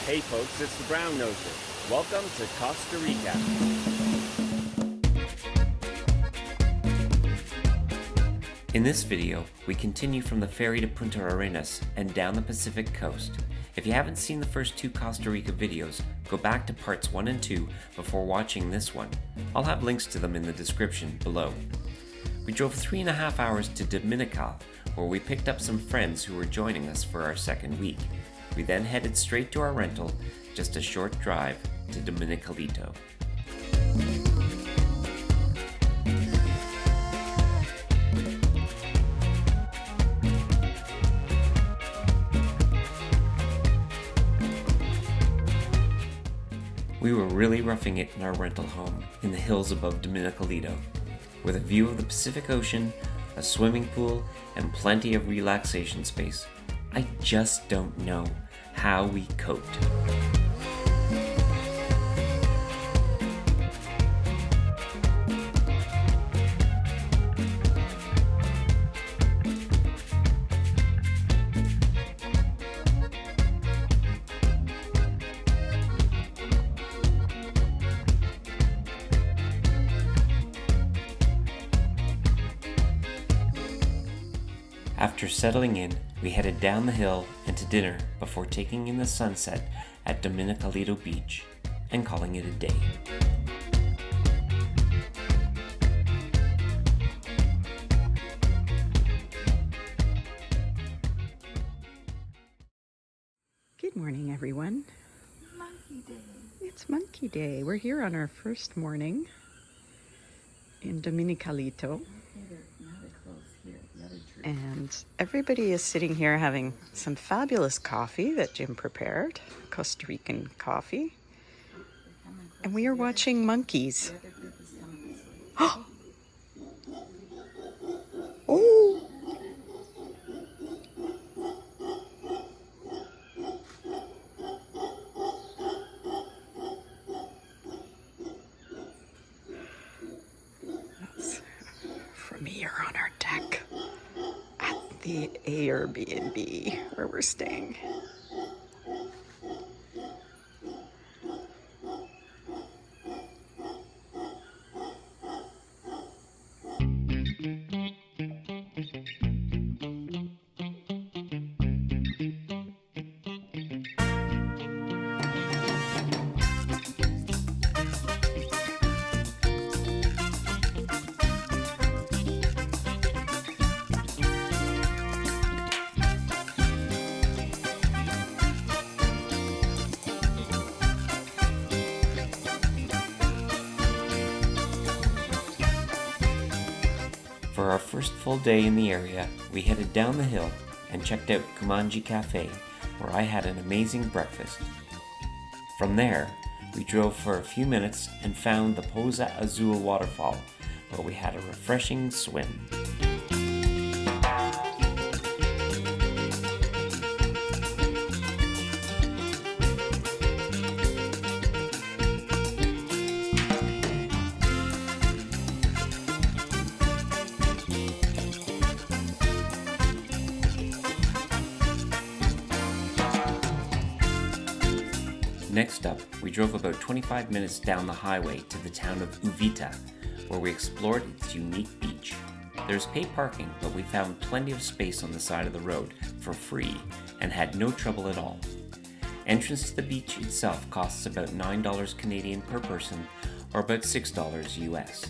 Hey folks, it's the Brown Noser. Welcome to Costa Rica. In this video, we continue from the ferry to Punta Arenas and down the Pacific coast. If you haven't seen the first two Costa Rica videos, go back to parts 1 and 2 before watching this one. I'll have links to them in the description below. We drove 3.5 hours to Dominical, where we picked up some friends who were joining us for our second week. We then headed straight to our rental, just a short drive to Dominicalito. We were really roughing it in our rental home in the hills above Dominicalito, with a view of the Pacific Ocean, a swimming pool, and plenty of relaxation space. I just don't know how we coped. After settling in, we headed down the hill and to dinner before taking in the sunset at Dominicalito Beach and calling it a day. Good morning, everyone. Monkey Day. It's Monkey Day. We're here on our first morning in Dominicalito. And everybody is sitting here having some fabulous coffee that Jim prepared, Costa Rican coffee. And we are watching monkeys. Oh! That's from here on our deck. The Airbnb where we're staying. For our first full day in the area, we headed down the hill and checked out Kumanji Cafe, where I had an amazing breakfast. From there, we drove for a few minutes and found the Poza Azul waterfall, where we had a refreshing swim. Next up, we drove about 25 minutes down the highway to the town of Uvita, where we explored its unique beach. There's paid parking, but we found plenty of space on the side of the road for free and had no trouble at all. Entrance to the beach itself costs about $9 Canadian per person, or about $6 US.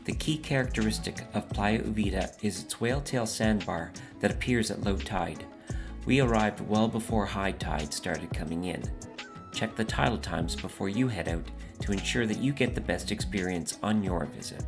The key characteristic of Playa Uvita is its whale-tail sandbar that appears at low tide. We arrived well before high tide started coming in. Check the tidal times before you head out to ensure that you get the best experience on your visit.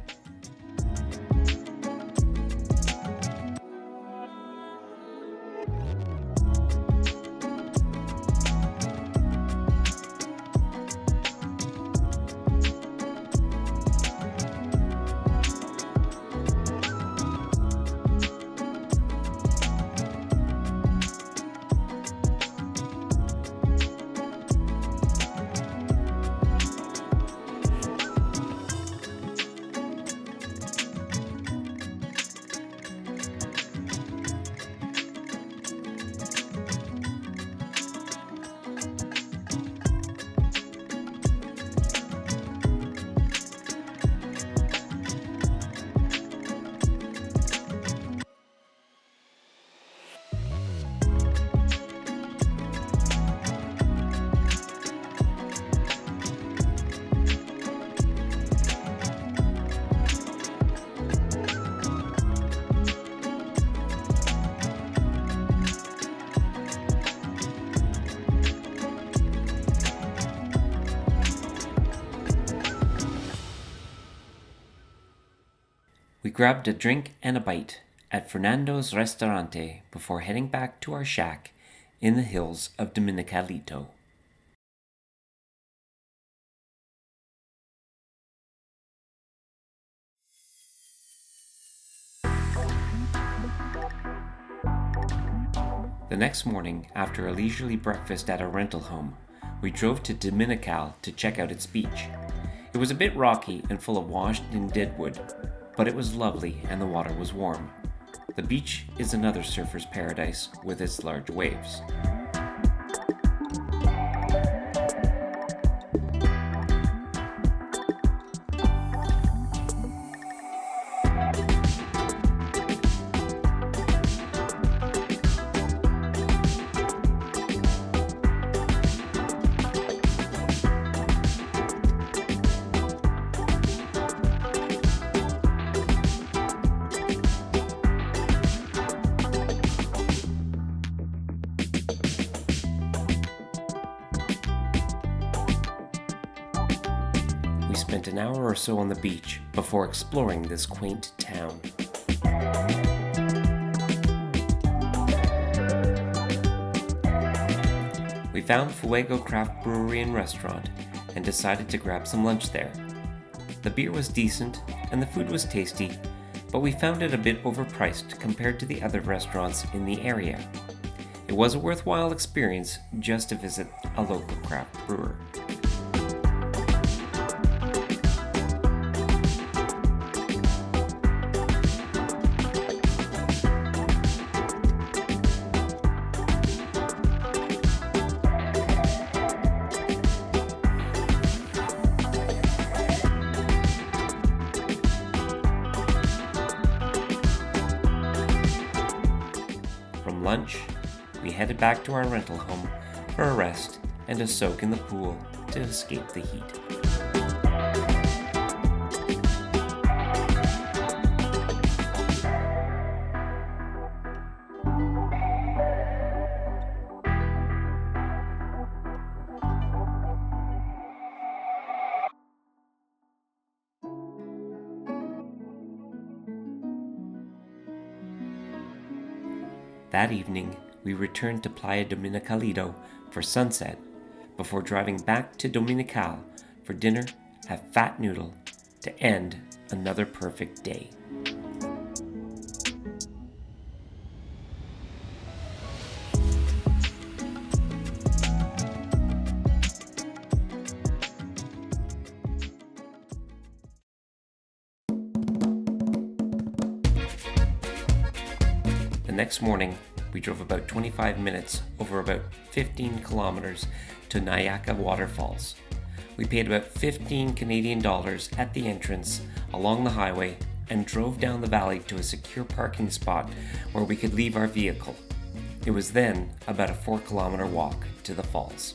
We grabbed a drink and a bite at Fernando's Restaurante before heading back to our shack in the hills of Dominicalito. The next morning, after a leisurely breakfast at our rental home, we drove to Dominical to check out its beach. It was a bit rocky and full of washed-in deadwood, but it was lovely and the water was warm. The beach is another surfer's paradise with its large waves. We spent an hour or so on the beach before exploring this quaint town. We found Fuego Craft Brewery and Restaurant and decided to grab some lunch there. The beer was decent and the food was tasty, but we found it a bit overpriced compared to the other restaurants in the area. It was a worthwhile experience just to visit a local craft brewer. From lunch, we headed back to our rental home for a rest and a soak in the pool to escape the heat. That evening, we returned to Playa Dominicalito for sunset before driving back to Dominical for dinner at Fat Noodle to end another perfect day. The next morning, we drove about 25 minutes over about 15 kilometers to Nauyaca waterfalls. We paid about 15 Canadian dollars at the entrance along the highway and drove down the valley to a secure parking spot where we could leave our vehicle. It was then about a 4-kilometer walk to the falls.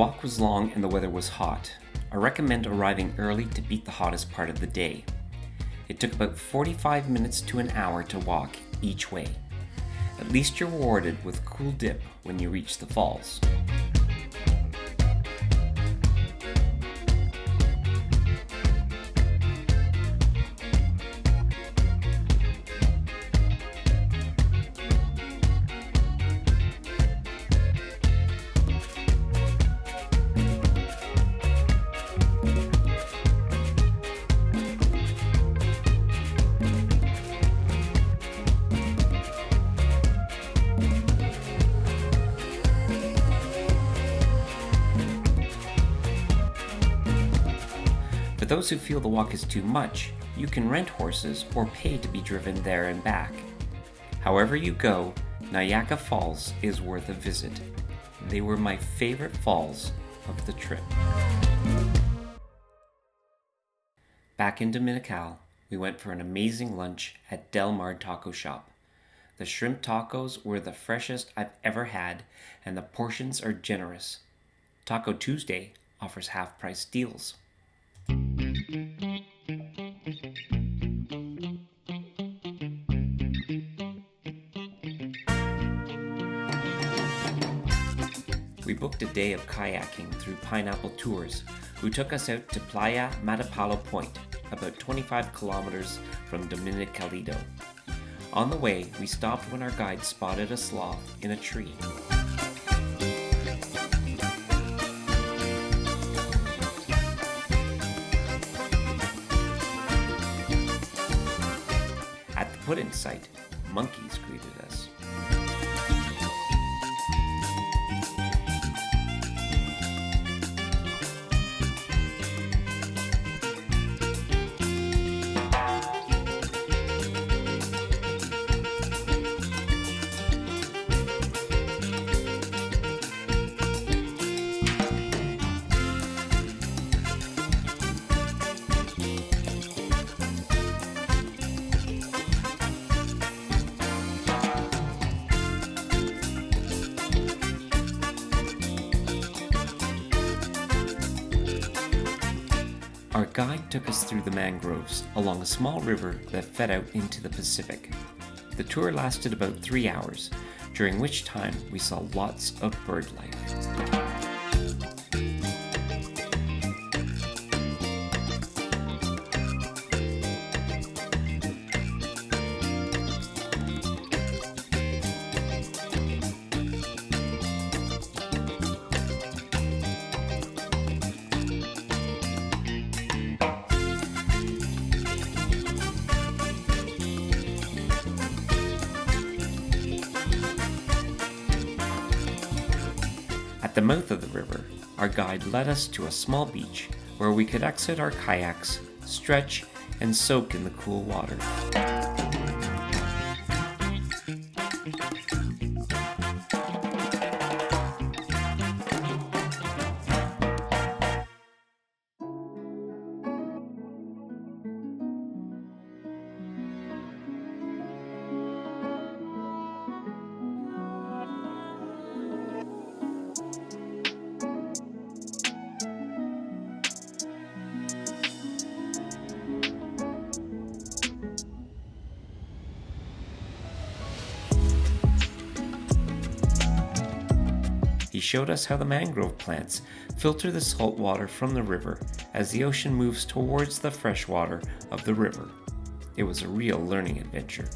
walk was long and the weather was hot. I recommend arriving early to beat the hottest part of the day. It took about 45 minutes to an hour to walk each way. At least you're rewarded with a cool dip when you reach the falls. For those who feel the walk is too much, you can rent horses or pay to be driven there and back. However you go, Nauyaca Falls is worth a visit. They were my favorite falls of the trip. Back in Dominical, we went for an amazing lunch at Del Mar Taco Shop. The shrimp tacos were the freshest I've ever had, and the portions are generous. Taco Tuesday offers half-price deals. We booked a day of kayaking through Pineapple Tours, who took us out to Playa Matapalo Point, about 25 kilometers from Dominicalito. On the way, we stopped when our guide spotted a sloth in a tree. At the put-in site, monkeys greeted us. Our guide took us through the mangroves along a small river that fed out into the Pacific. The tour lasted about 3 hours, during which time we saw lots of bird life. At the mouth of the river, our guide led us to a small beach where we could exit our kayaks, stretch, and soak in the cool water. He showed us how the mangrove plants filter the salt water from the river as the ocean moves towards the fresh water of the river. It was a real learning adventure.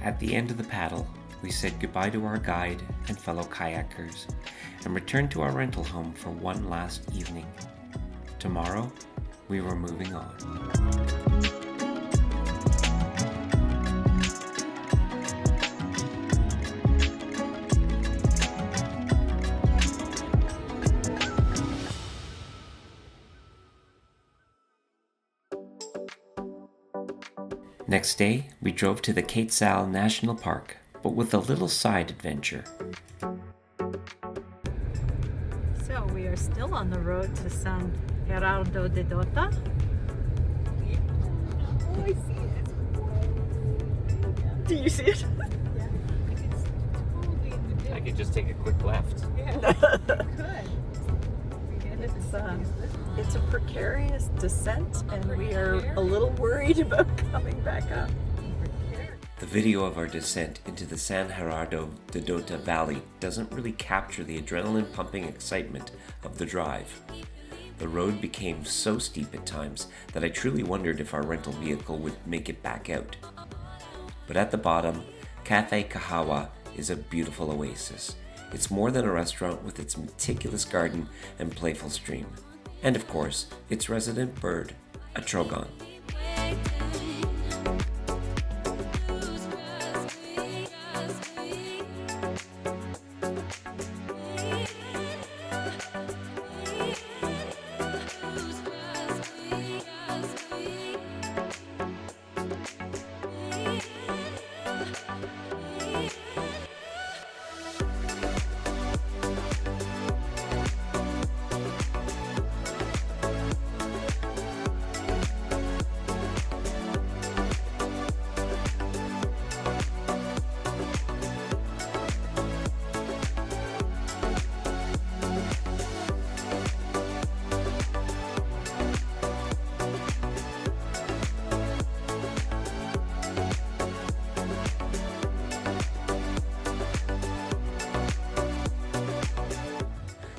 At the end of the paddle, we said goodbye to our guide and fellow kayakers and returned to our rental home for one last evening. Tomorrow, we were moving on. Next day, we drove to the Quetzal National Park, but with a little side adventure. So we are still on the road to San Gerardo de Dota. Oh, I see it. Do you see it? I could just take a quick left. It's a precarious descent, and we are a little worried about coming back up. The video of our descent into the San Gerardo de Dota Valley doesn't really capture the adrenaline-pumping excitement of the drive. The road became so steep at times that I truly wondered if our rental vehicle would make it back out. But at the bottom, Cafe Kahawa is a beautiful oasis. It's more than a restaurant with its meticulous garden and playful stream. And of course, its resident bird, a trogon.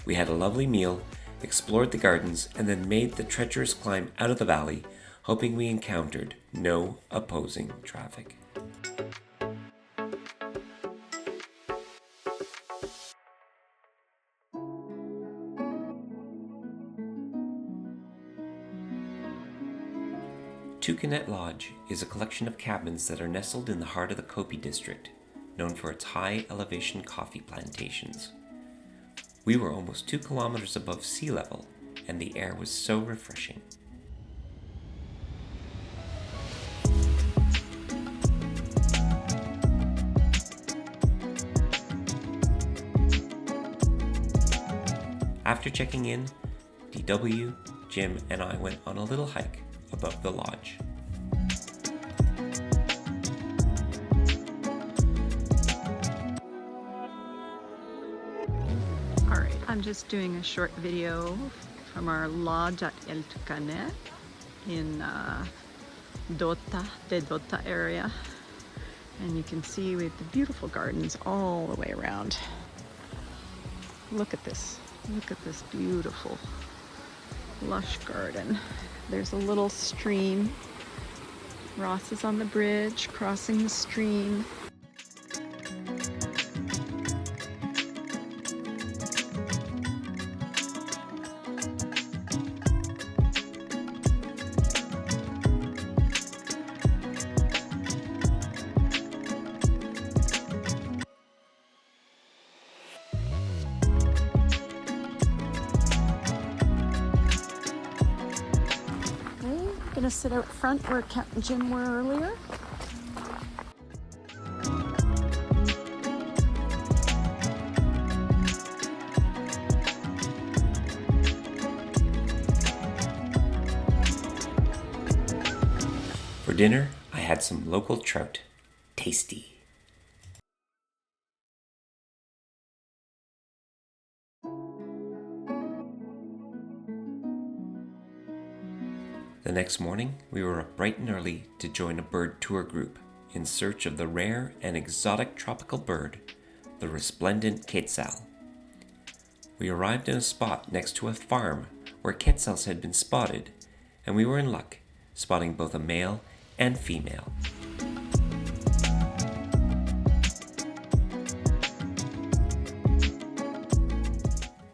We had a lovely meal, explored the gardens, and then made the treacherous climb out of the valley, hoping we encountered no opposing traffic. Toucanet Lodge is a collection of cabins that are nestled in the heart of the Copey district, known for its high elevation coffee plantations. We were almost 2 kilometers above sea level, and the air was so refreshing. After checking in, DW, Jim, and I went on a little hike above the lodge. I'm just doing a short video from our lodge at El Toucanet in Dota, the Dota area. And you can see we have the beautiful gardens all the way around. Look at this. Look at this beautiful lush garden. There's a little stream. Ross is on the bridge, crossing the stream. Gonna sit out front where Cat and Jim were earlier. For dinner, I had some local trout. Tasty. The next morning, we were up bright and early to join a bird tour group in search of the rare and exotic tropical bird, the Resplendent Quetzal. We arrived in a spot next to a farm where Quetzals had been spotted, and we were in luck, spotting both a male and female.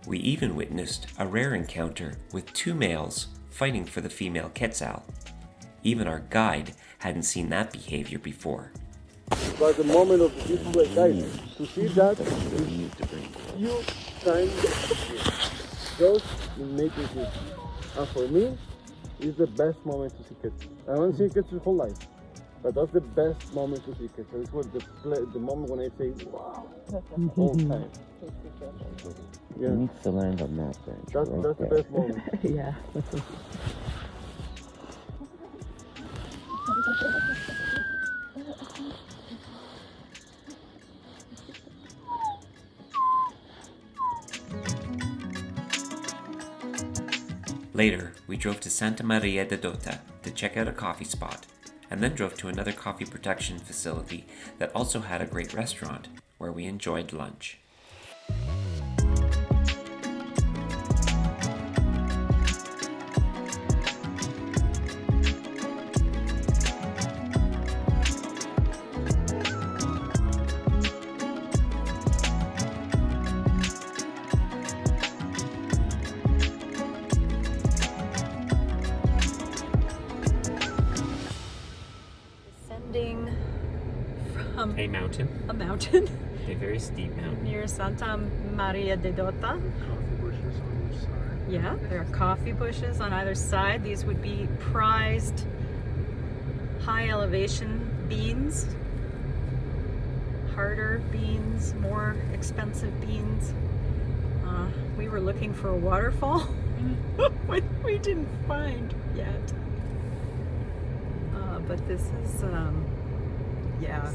We even witnessed a rare encounter with two males fighting for the female Quetzal. Even our guide hadn't seen that behavior before. But the moment of the display, guys, to see that is few times just in making it. And for me, it's the best moment to see kids. I haven't seen kids his whole life, but that's the best moment to see kids. It's what the moment when I say, wow, all time. Yeah. He needs to learn the map, That's the best moment. Yeah. Later, we drove to Santa Maria de Dota to check out a coffee spot, and then drove to another coffee production facility that also had a great restaurant where we enjoyed lunch. Descending from A mountain, a mountain a very steep mountain. near Santa Maria de Dota. Coffee bushes on each side. Yeah, there are coffee bushes on either side. These would be prized high elevation beans. Harder beans, more expensive beans. We were looking for a waterfall, which we didn't find yet. But this is, yeah.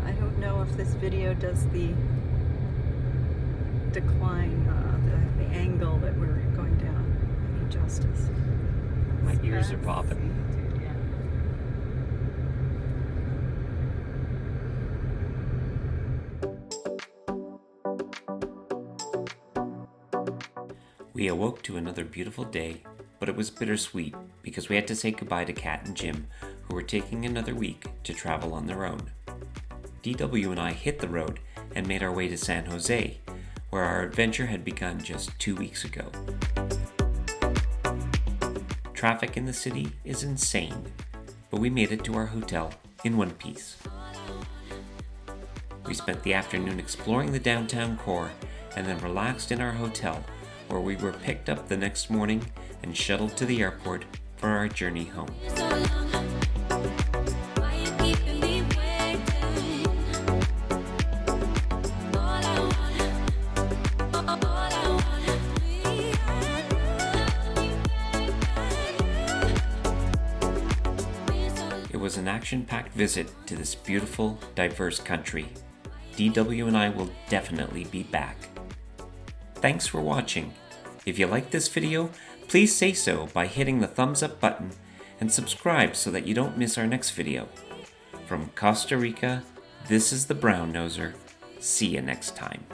I don't know if this video does the decline, the angle that we're going down any justice. My ears are popping. We awoke to another beautiful day, but it was bittersweet because we had to say goodbye to Kat and Jim, who were taking another week to travel on their own. DW and I hit the road and made our way to San Jose, where our adventure had begun just 2 weeks ago. Traffic in the city is insane, but we made it to our hotel in one piece. We spent the afternoon exploring the downtown core and then relaxed in our hotel, where we were picked up the next morning and shuttled to the airport for our journey home. It was an action-packed visit to this beautiful, diverse country. DW and I will definitely be back. Thanks for watching. If you liked this video, please say so by hitting the thumbs up button and subscribe so that you don't miss our next video. From Costa Rica, this is the Brown Noser. See you next time.